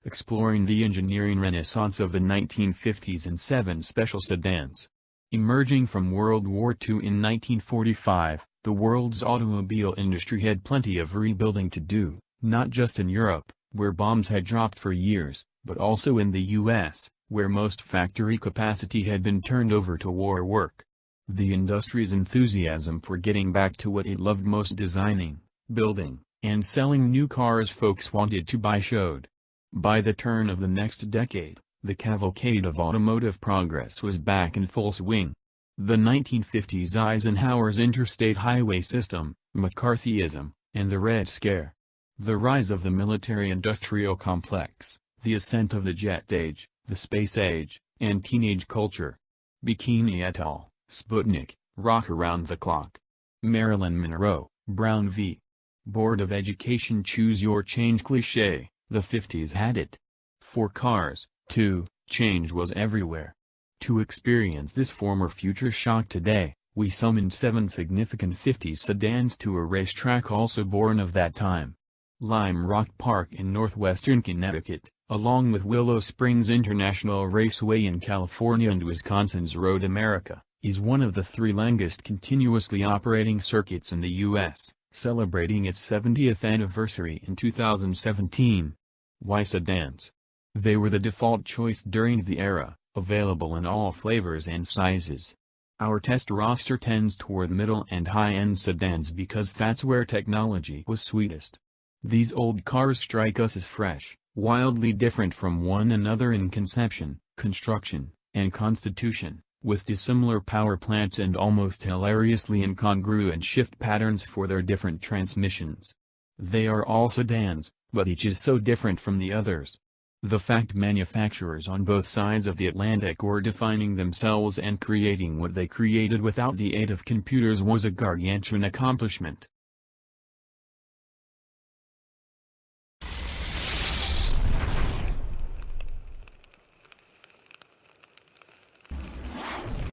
Exploring the engineering renaissance of the 1950s and 7 special sedans. Emerging from World War II in 1945, the world's automobile industry had plenty of rebuilding to do, not just in Europe, where bombs had dropped for years, but also in the US, where most factory capacity had been turned over to war work. The industry's enthusiasm for getting back to what it loved most, designing, building, and selling new cars folks wanted to buy, showed. By the turn of the next decade, the cavalcade of automotive progress was back in full swing. The 1950s Eisenhower's interstate highway system, McCarthyism, and the Red Scare. The rise of the military-industrial complex, the ascent of the jet age, the space age, and teenage culture. Bikini et al., Sputnik, Rock Around the Clock. Marilyn Monroe, Brown v. Board of Education Choose Your Change cliché. The 50s had it. For cars, too, change was everywhere. To experience this former future shock today, we summoned 7 significant 50s sedans to a racetrack also born of that time. Lime Rock Park in northwestern Connecticut, along with Willow Springs International Raceway in California and Wisconsin's Road America, is one of the 3 longest continuously operating circuits in the U.S., celebrating its 70th anniversary in 2017. Why sedans? They were the default choice during the era, available in all flavors and sizes. Our test roster tends toward middle and high-end sedans because that's where technology was sweetest. These old cars strike us as fresh, wildly different from one another in conception, construction, and constitution, with dissimilar power plants and almost hilariously incongruent shift patterns for their different transmissions. They are all sedans, but each is so different from the others. The fact manufacturers on both sides of the Atlantic were defining themselves and creating what they created without the aid of computers was a gargantuan accomplishment.